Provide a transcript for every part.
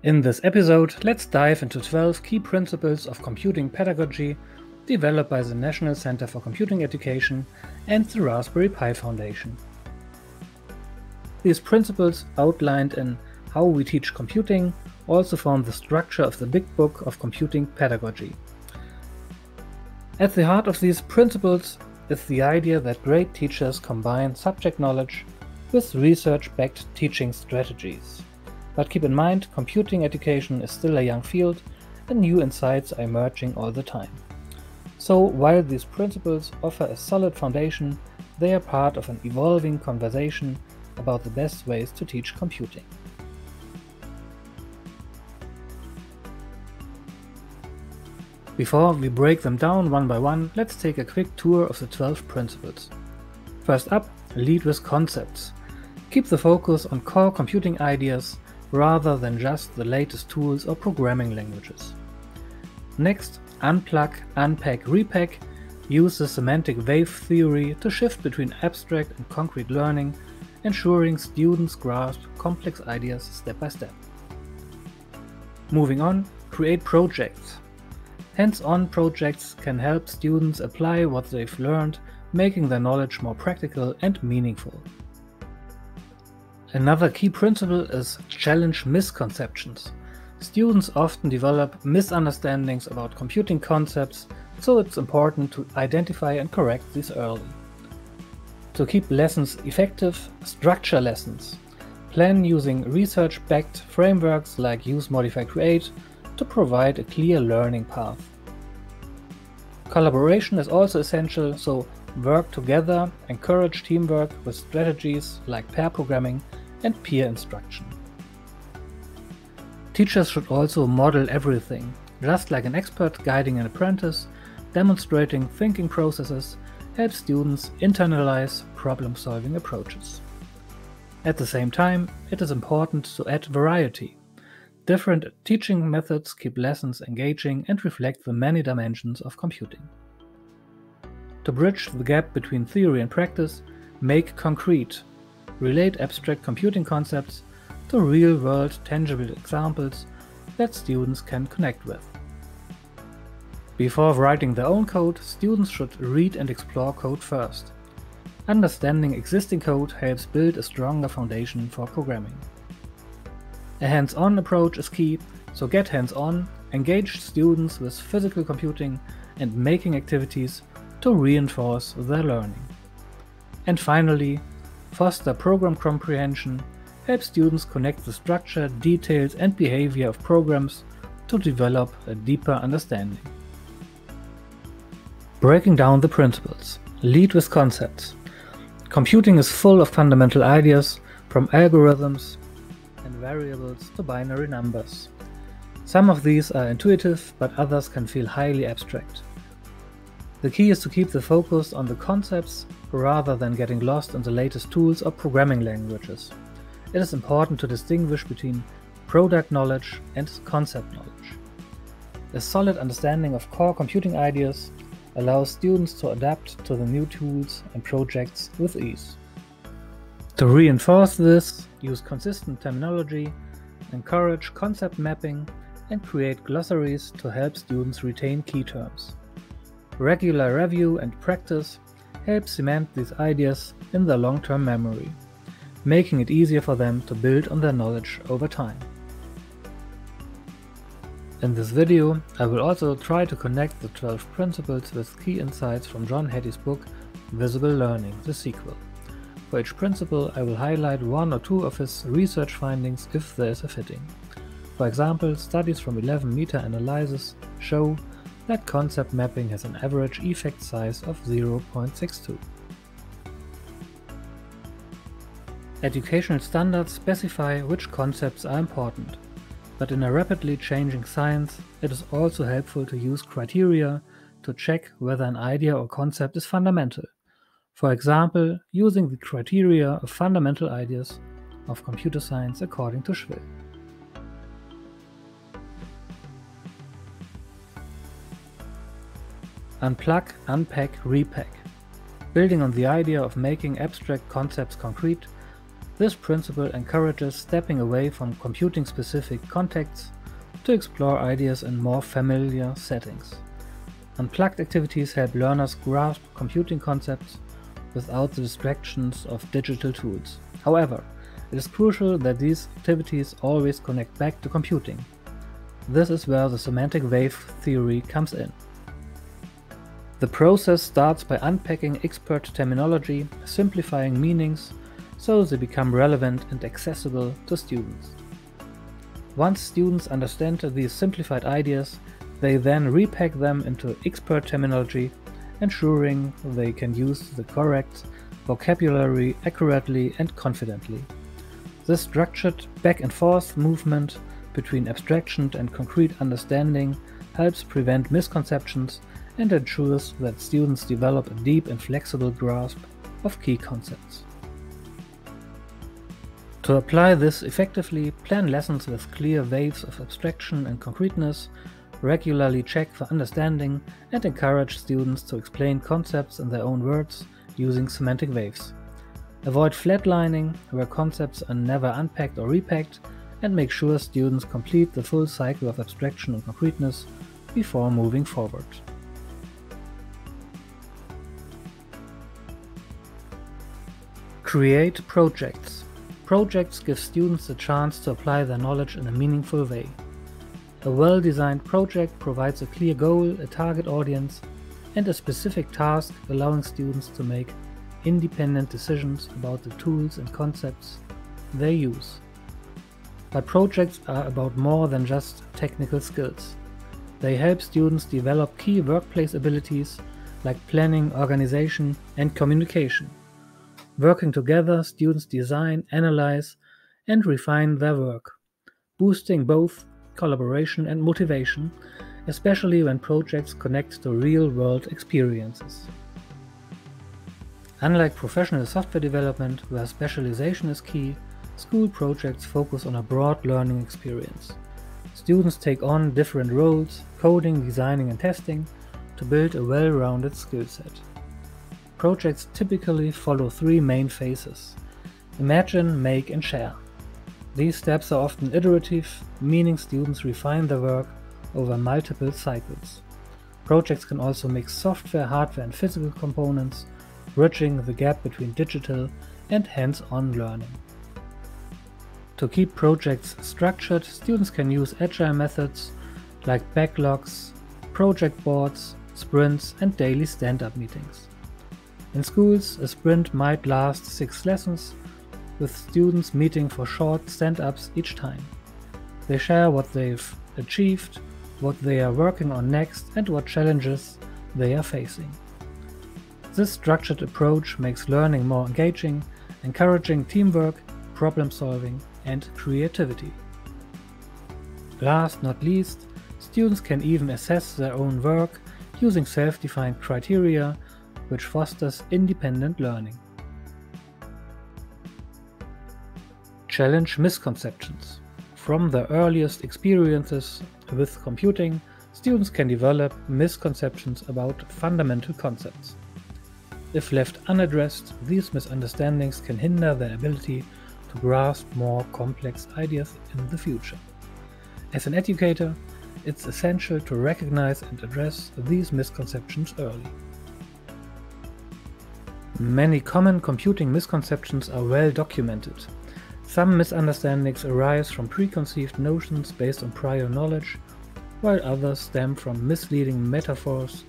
In this episode, let's dive into 12 key principles of computing pedagogy developed by the National Center for Computing Education and the Raspberry Pi Foundation. These principles, outlined in How We Teach Computing, also form the structure of the Big Book of Computing Pedagogy. At the heart of these principles is the idea that great teachers combine subject knowledge with research-backed teaching strategies. But keep in mind, computing education is still a young field and new insights are emerging all the time. So while these principles offer a solid foundation, they are part of an evolving conversation about the best ways to teach computing. Before we break them down one by one, let's take a quick tour of the 12 principles. First up, lead with concepts. Keep the focus on core computing ideas rather than just the latest tools or programming languages. Next, unplug, unpack, repack. Use the semantic wave theory to shift between abstract and concrete learning, ensuring students grasp complex ideas step by step. Moving on, create projects. Hands-on projects can help students apply what they've learned, making their knowledge more practical and meaningful. Another key principle is challenge misconceptions. Students often develop misunderstandings about computing concepts, so it's important to identify and correct these early. To keep lessons effective, structure lessons. Plan using research-backed frameworks like Use, Modify, Create to provide a clear learning path. Collaboration is also essential, so work together, encourage teamwork with strategies like pair programming and peer instruction. Teachers should also model everything, just like an expert guiding an apprentice. Demonstrating thinking processes helps students internalize problem-solving approaches. At the same time, it is important to add variety. Different teaching methods keep lessons engaging and reflect the many dimensions of computing. To bridge the gap between theory and practice, make concrete. Relate abstract computing concepts to real-world tangible examples that students can connect with. Before writing their own code, students should read and explore code first. Understanding existing code helps build a stronger foundation for programming. A hands-on approach is key, so get hands-on, engage students with physical computing and making activities to reinforce their learning. And finally, foster program comprehension. Help students connect the structure, details and behavior of programs to develop a deeper understanding. Breaking down the principles. Lead with concepts. Computing is full of fundamental ideas, from algorithms and variables to binary numbers. Some of these are intuitive, but others can feel highly abstract. The key is to keep the focus on the concepts rather than getting lost in the latest tools or programming languages. It is important to distinguish between product knowledge and concept knowledge. A solid understanding of core computing ideas allows students to adapt to the new tools and projects with ease. To reinforce this, use consistent terminology, encourage concept mapping, and create glossaries to help students retain key terms. Regular review and practice help cement these ideas in their long-term memory, making it easier for them to build on their knowledge over time. In this video, I will also try to connect the 12 principles with key insights from John Hattie's book, Visible Learning, the sequel. For each principle, I will highlight one or two of his research findings if there is a fitting. For example, studies from 11 meta-analyses show that concept mapping has an average effect size of 0.62. Educational standards specify which concepts are important, but in a rapidly changing science, it is also helpful to use criteria to check whether an idea or concept is fundamental. For example, using the criteria of fundamental ideas of computer science according to Schwill. Unplug, unpack, repack. Building on the idea of making abstract concepts concrete, This principle encourages stepping away from computing-specific contexts to explore ideas in more familiar settings. Unplugged activities help learners grasp computing concepts without the distractions of digital tools. However, it is crucial that these activities always connect back to computing. This is where the semantic wave theory comes in. The process starts by unpacking expert terminology, simplifying meanings so they become relevant and accessible to students. Once students understand these simplified ideas, they then repack them into expert terminology, ensuring they can use the correct vocabulary accurately and confidently. This structured back and forth movement between abstraction and concrete understanding helps prevent misconceptions and ensures that students develop a deep and flexible grasp of key concepts. To apply this effectively, plan lessons with clear waves of abstraction and concreteness, regularly check for understanding, and encourage students to explain concepts in their own words using semantic waves. Avoid flatlining, where concepts are never unpacked or repacked, and make sure students complete the full cycle of abstraction and concreteness before moving forward. Create projects. Projects give students the chance to apply their knowledge in a meaningful way. A well-designed project provides a clear goal, a target audience, and a specific task, allowing students to make independent decisions about the tools and concepts they use. But projects are about more than just technical skills. They help students develop key workplace abilities like planning, organization, and communication. Working together, students design, analyze, and refine their work, boosting both collaboration and motivation, especially when projects connect to real-world experiences. Unlike professional software development, where specialization is key, school projects focus on a broad learning experience. Students take on different roles, coding, designing, and testing, to build a well-rounded skill set. Projects typically follow three main phases: imagine, make, and share. These steps are often iterative, meaning students refine their work over multiple cycles. Projects can also mix software, hardware, and physical components, bridging the gap between digital and hands-on learning. To keep projects structured, students can use agile methods like backlogs, project boards, sprints, and daily stand-up meetings. In schools, a sprint might last 6 lessons, with students meeting for short stand-ups each time. They share what they've achieved, what they are working on next, and what challenges they are facing. This structured approach makes learning more engaging, encouraging teamwork, problem-solving, and creativity. Last not least, students can even assess their own work using self-defined criteria, which fosters independent learning. Challenge misconceptions. From their earliest experiences with computing, students can develop misconceptions about fundamental concepts. If left unaddressed, these misunderstandings can hinder their ability to grasp more complex ideas in the future. As an educator, it's essential to recognize and address these misconceptions early. Many common computing misconceptions are well documented. Some misunderstandings arise from preconceived notions based on prior knowledge, while others stem from misleading metaphors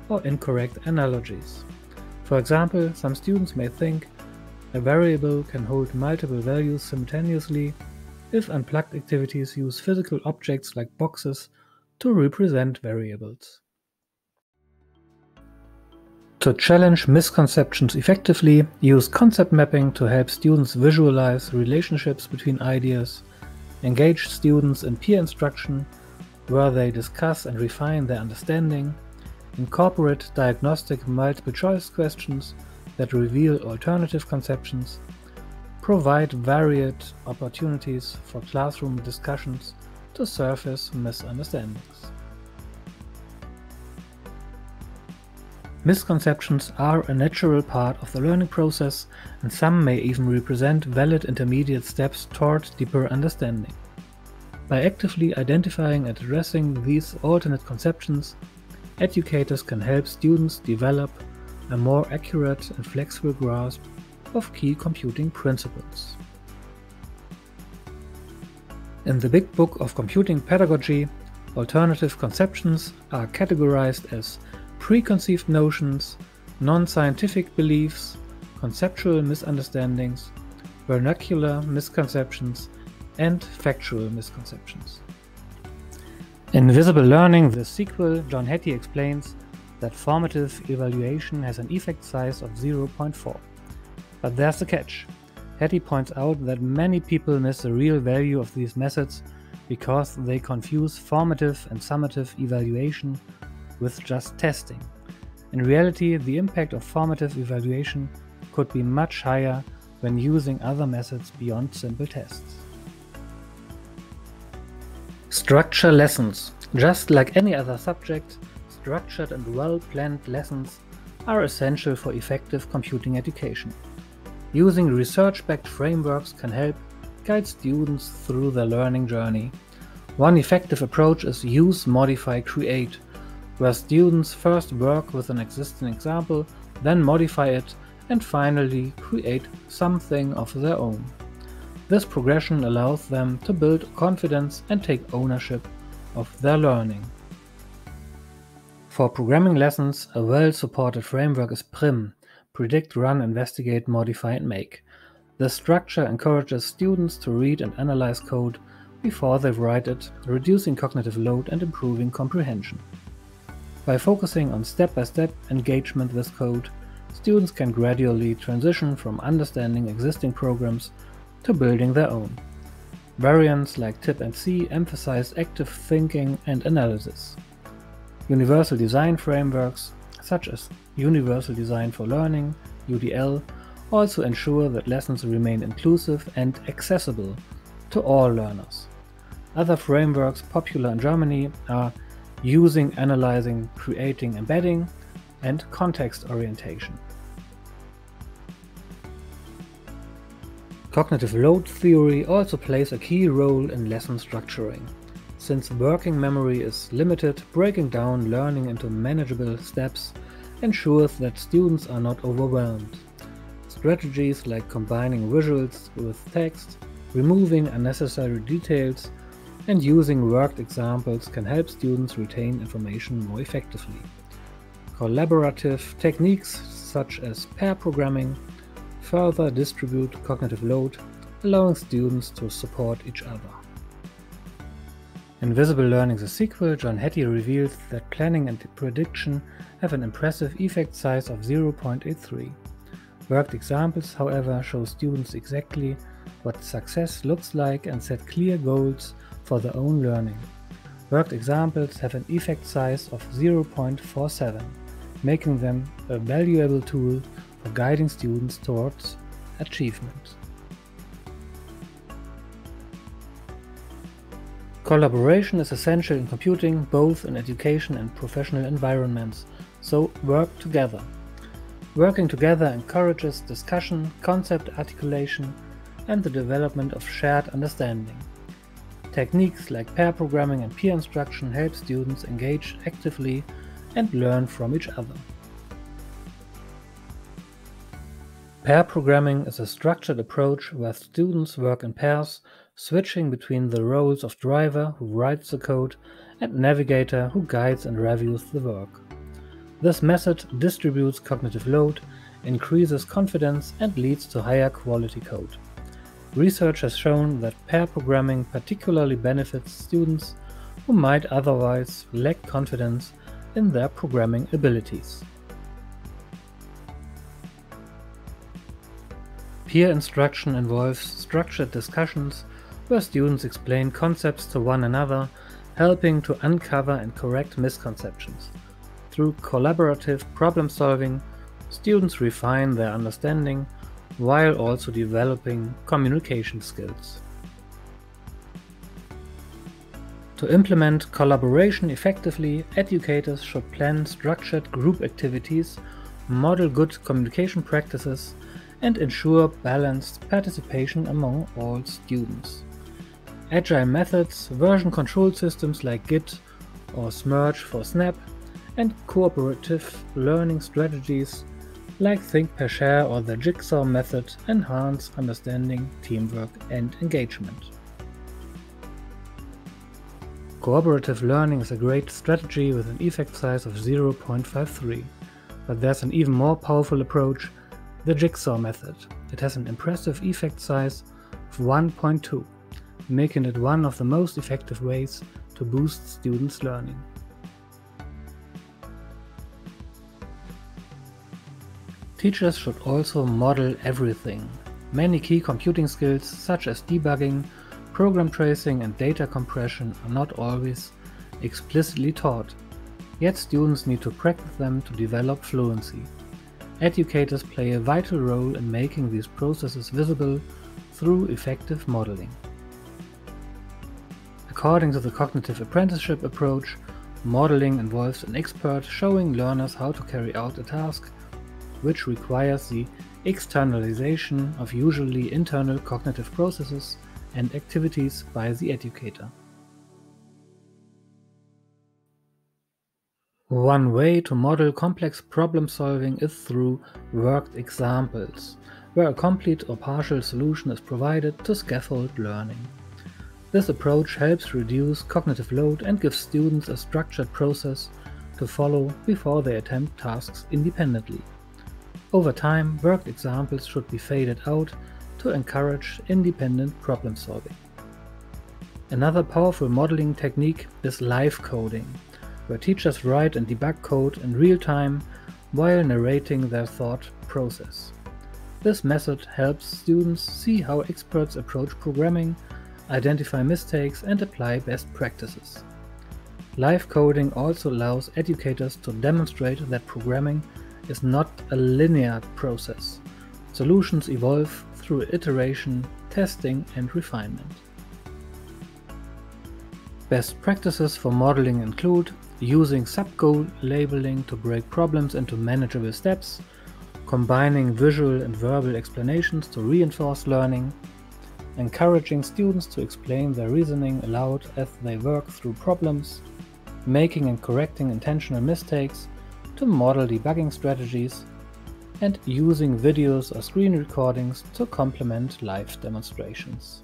or incorrect analogies. For example, some students may think a variable can hold multiple values simultaneously if unplugged activities use physical objects like boxes to represent variables. To challenge misconceptions effectively, use concept mapping to help students visualize relationships between ideas, engage students in peer instruction, where they discuss and refine their understanding, incorporate diagnostic multiple-choice questions that reveal alternative conceptions, provide varied opportunities for classroom discussions to surface misunderstandings. Misconceptions are a natural part of the learning process, and some may even represent valid intermediate steps toward deeper understanding. By actively identifying and addressing these alternate conceptions, educators can help students develop a more accurate and flexible grasp of key computing principles. In the Big Book of Computing Pedagogy, alternative conceptions are categorized as preconceived notions, non-scientific beliefs, conceptual misunderstandings, vernacular misconceptions, and factual misconceptions. In Visible Learning, the sequel, John Hattie explains that formative evaluation has an effect size of 0.4. But there's a catch. Hattie points out that many people miss the real value of these methods because they confuse formative and summative evaluation with just testing. In reality, the impact of formative evaluation could be much higher when using other methods beyond simple tests. Structure lessons. Just like any other subject, structured and well-planned lessons are essential for effective computing education. Using research-backed frameworks can help guide students through their learning journey. One effective approach is use, modify, create, where students first work with an existing example, then modify it, and finally create something of their own. This progression allows them to build confidence and take ownership of their learning. For programming lessons, a well-supported framework is PRIM, Predict, Run, Investigate, Modify, and Make. This structure encourages students to read and analyze code before they write it, reducing cognitive load and improving comprehension. By focusing on step-by-step engagement with code, students can gradually transition from understanding existing programs to building their own. Variants like TIP and C emphasize active thinking and analysis. Universal design frameworks, such as Universal Design for Learning, UDL, also ensure that lessons remain inclusive and accessible to all learners. Other frameworks popular in Germany are Using, Analyzing, Creating, Embedding, and Context Orientation. Cognitive load theory also plays a key role in lesson structuring. Since working memory is limited, breaking down learning into manageable steps ensures that students are not overwhelmed. Strategies like combining visuals with text, removing unnecessary details, and using worked examples can help students retain information more effectively. Collaborative techniques such as pair programming further distribute cognitive load, allowing students to support each other. In Visible Learning, the sequel, John Hattie reveals that planning and prediction have an impressive effect size of 0.83. Worked examples, however, show students exactly what success looks like and set clear goals for their own learning. Worked examples have an effect size of 0.47, making them a valuable tool for guiding students towards achievement. Collaboration is essential in computing, both in education and professional environments, so work together. Working together encourages discussion, concept articulation, and the development of shared understanding. Techniques like pair programming and peer instruction help students engage actively and learn from each other. Pair programming is a structured approach where students work in pairs, switching between the roles of driver who writes the code and navigator who guides and reviews the work. This method distributes cognitive load, increases confidence, and leads to higher quality code. Research has shown that pair programming particularly benefits students who might otherwise lack confidence in their programming abilities. Peer instruction involves structured discussions where students explain concepts to one another, helping to uncover and correct misconceptions. Through collaborative problem solving, students refine their understanding while also developing communication skills. To implement collaboration effectively, educators should plan structured group activities, model good communication practices, and ensure balanced participation among all students. Agile methods, version control systems like Git or Smerge for Snap, and cooperative learning strategies like Think Pair Share or the Jigsaw method enhance understanding, teamwork, and engagement. Cooperative learning is a great strategy with an effect size of 0.53, but there's an even more powerful approach, the Jigsaw method. It has an impressive effect size of 1.2, making it one of the most effective ways to boost students' learning. Teachers should also model everything. Many key computing skills such as debugging, program tracing and data compression are not always explicitly taught, yet students need to practice them to develop fluency. Educators play a vital role in making these processes visible through effective modeling. According to the cognitive apprenticeship approach, modeling involves an expert showing learners how to carry out a task, which requires the externalization of usually internal cognitive processes and activities by the educator. One way to model complex problem solving is through worked examples, where a complete or partial solution is provided to scaffold learning. This approach helps reduce cognitive load and gives students a structured process to follow before they attempt tasks independently. Over time, worked examples should be faded out to encourage independent problem solving. Another powerful modeling technique is live coding, where teachers write and debug code in real time while narrating their thought process. This method helps students see how experts approach programming, identify mistakes, and apply best practices. Live coding also allows educators to demonstrate that programming is not a linear process. Solutions evolve through iteration, testing, and refinement. Best practices for modeling include using sub-goal labeling to break problems into manageable steps, combining visual and verbal explanations to reinforce learning, encouraging students to explain their reasoning aloud as they work through problems, making and correcting intentional mistakes to model debugging strategies, and using videos or screen recordings to complement live demonstrations.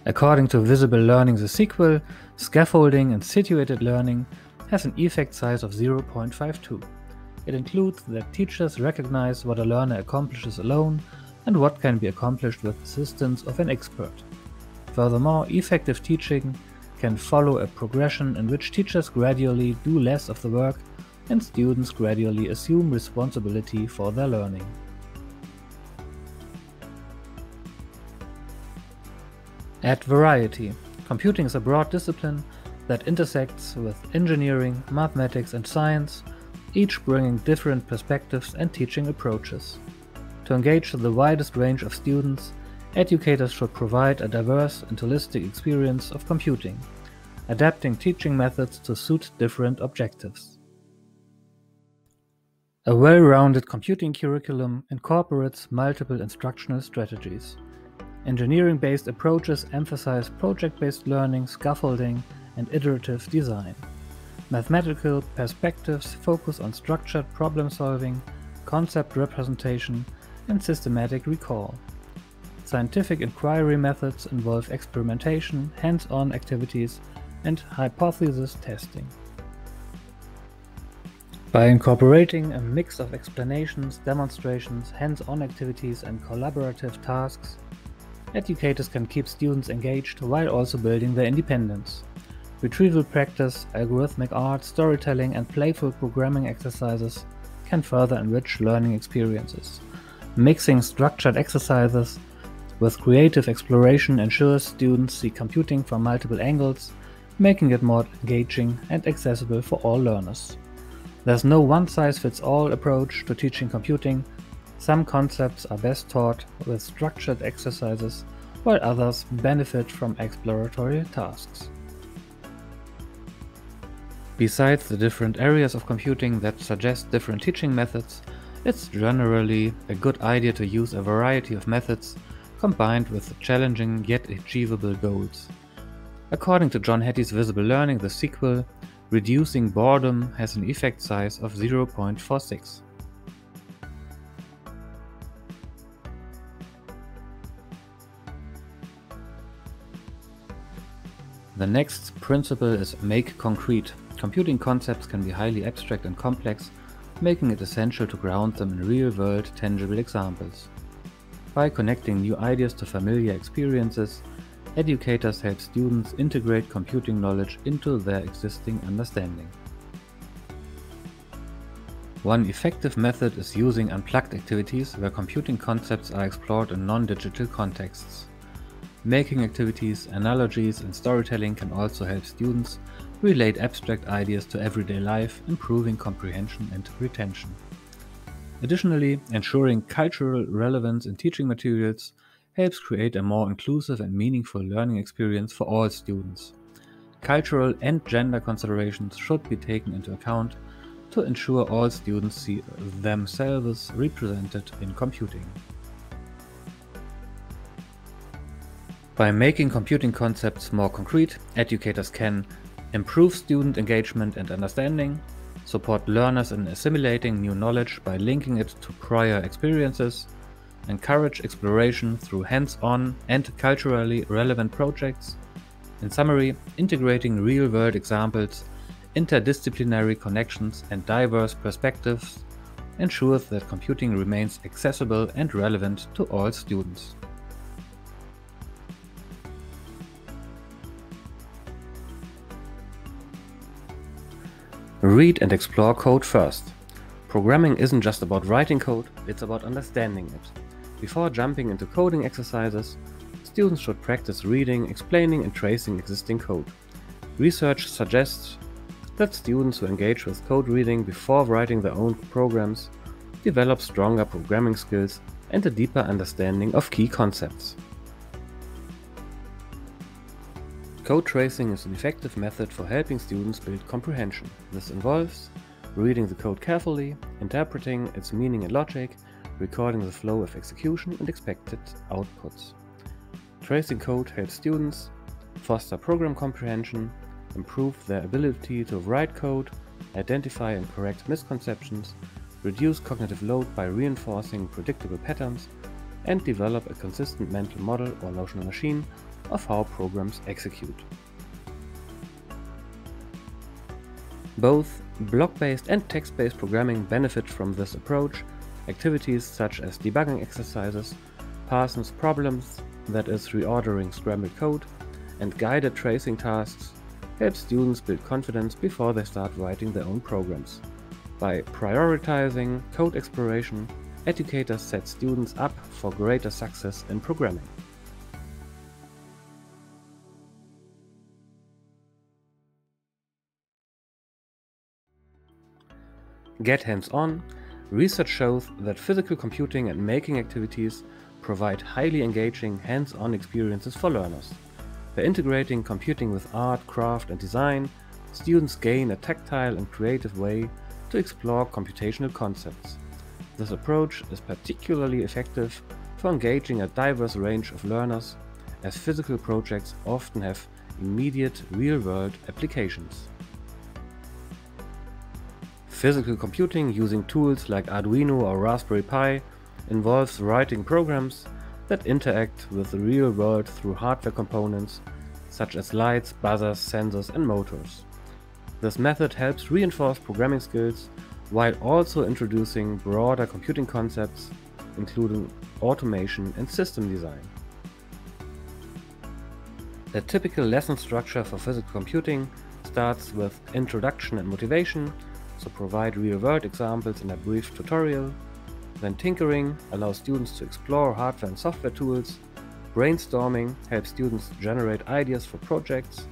According to Visible Learning the sequel, scaffolding and situated learning has an effect size of 0.52. It includes that teachers recognize what a learner accomplishes alone and what can be accomplished with assistance of an expert. Furthermore, effective teaching can follow a progression in which teachers gradually do less of the work and students gradually assume responsibility for their learning. Add variety. Computing is a broad discipline that intersects with engineering, mathematics, and science, each bringing different perspectives and teaching approaches. To engage the widest range of students, educators should provide a diverse and holistic experience of computing, adapting teaching methods to suit different objectives. A well-rounded computing curriculum incorporates multiple instructional strategies. Engineering-based approaches emphasize project-based learning, scaffolding, and iterative design. Mathematical perspectives focus on structured problem-solving, concept representation, and systematic recall. Scientific inquiry methods involve experimentation, hands-on activities, and hypothesis testing. By incorporating a mix of explanations, demonstrations, hands-on activities, and collaborative tasks, educators can keep students engaged while also building their independence. Retrieval practice, algorithmic art, storytelling, and playful programming exercises can further enrich learning experiences. Mixing structured exercises with creative exploration ensures students see computing from multiple angles, making it more engaging and accessible for all learners. There's no one-size-fits-all approach to teaching computing. Some concepts are best taught with structured exercises, while others benefit from exploratory tasks. Besides the different areas of computing that suggest different teaching methods, it's generally a good idea to use a variety of methods combined with challenging yet achievable goals. According to John Hattie's Visible Learning, the sequel, reducing boredom has an effect size of 0.46. The next principle is make concrete. Computing concepts can be highly abstract and complex, making it essential to ground them in real-world, tangible examples. By connecting new ideas to familiar experiences, educators help students integrate computing knowledge into their existing understanding. One effective method is using unplugged activities where computing concepts are explored in non-digital contexts. Making activities, analogies, and storytelling can also help students relate abstract ideas to everyday life, improving comprehension and retention. Additionally, ensuring cultural relevance in teaching materials helps create a more inclusive and meaningful learning experience for all students. Cultural and gender considerations should be taken into account to ensure all students see themselves represented in computing. By making computing concepts more concrete, educators can improve student engagement and understanding, support learners in assimilating new knowledge by linking it to prior experiences, encourage exploration through hands-on and culturally relevant projects. In summary, integrating real-world examples, interdisciplinary connections, and diverse perspectives ensures that computing remains accessible and relevant to all students. Read and explore code first. Programming isn't just about writing code, it's about understanding it. Before jumping into coding exercises, students should practice reading, explaining, and tracing existing code. Research suggests that students who engage with code reading before writing their own programs develop stronger programming skills and a deeper understanding of key concepts. Code tracing is an effective method for helping students build comprehension. This involves reading the code carefully, interpreting its meaning and logic, recording the flow of execution and expected outputs. Tracing code helps students foster program comprehension, improve their ability to write code, identify and correct misconceptions, reduce cognitive load by reinforcing predictable patterns, and develop a consistent mental model or notional machine of how programs execute. Both block-based and text-based programming benefit from this approach. Activities such as debugging exercises, Parsons problems, that is reordering scrambled code, and guided tracing tasks help students build confidence before they start writing their own programs. By prioritizing code exploration, educators set students up for greater success in programming. Get hands-on. Research shows that physical computing and making activities provide highly engaging hands-on experiences for learners. By integrating computing with art, craft, and design, students gain a tactile and creative way to explore computational concepts. This approach is particularly effective for engaging a diverse range of learners, as physical projects often have immediate real-world applications. Physical computing using tools like Arduino or Raspberry Pi involves writing programs that interact with the real world through hardware components such as lights, buzzers, sensors, and motors. This method helps reinforce programming skills while also introducing broader computing concepts, including automation and system design. A typical lesson structure for physical computing starts with introduction and motivation, so provide real-world examples in a brief tutorial. Then tinkering allows students to explore hardware and software tools. Brainstorming helps students generate ideas for projects.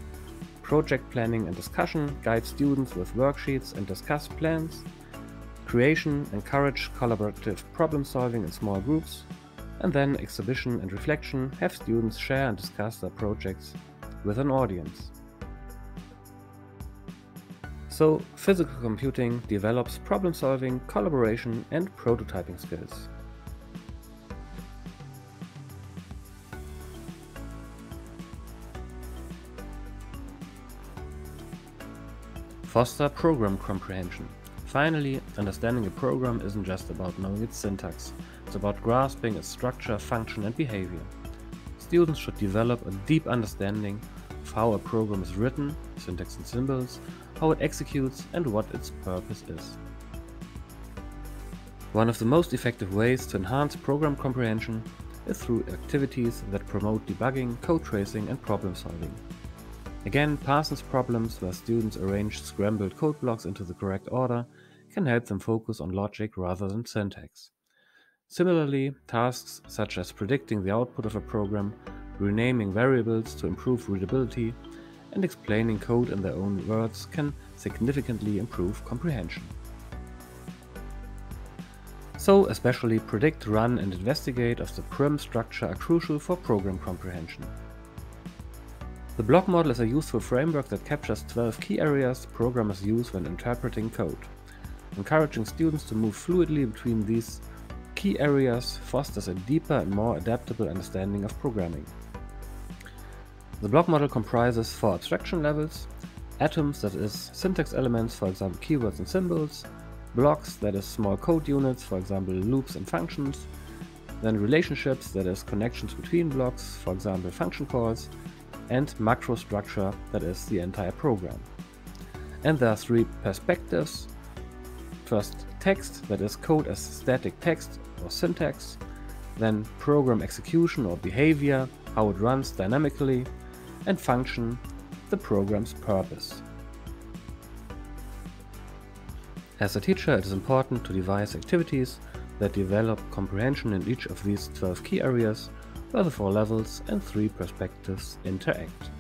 Project planning and discussion guide students with worksheets and discuss plans. Creation encourages collaborative problem solving in small groups. and then exhibition and reflection have students share and discuss their projects with an audience. So, physical computing develops problem-solving, collaboration, and prototyping skills. Foster program comprehension. Finally, understanding a program isn't just about knowing its syntax, it's about grasping its structure, function, and behavior. Students should develop a deep understanding of how a program is written, syntax and symbols, how it executes, and what its purpose is. One of the most effective ways to enhance program comprehension is through activities that promote debugging, code tracing, and problem solving. Again, Parsons problems, where students arrange scrambled code blocks into the correct order, can help them focus on logic rather than syntax. Similarly, tasks such as predicting the output of a program, renaming variables to improve readability, and explaining code in their own words can significantly improve comprehension. So, especially predict, run, and investigate of the prim structure are crucial for program comprehension. The block model is a useful framework that captures 12 key areas programmers use when interpreting code. Encouraging students to move fluidly between these key areas fosters a deeper and more adaptable understanding of programming. The block model comprises 4 abstraction levels: atoms, that is syntax elements, for example keywords and symbols; blocks, that is small code units, for example loops and functions; then relationships, that is connections between blocks, for example function calls; and macro structure, that is the entire program. And there are 3 perspectives. First, text, that is code as static text or syntax; then program execution or behavior, how it runs dynamically; and function, the program's purpose. As a teacher, it is important to devise activities that develop comprehension in each of these 12 key areas, where the 4 levels and 3 perspectives interact.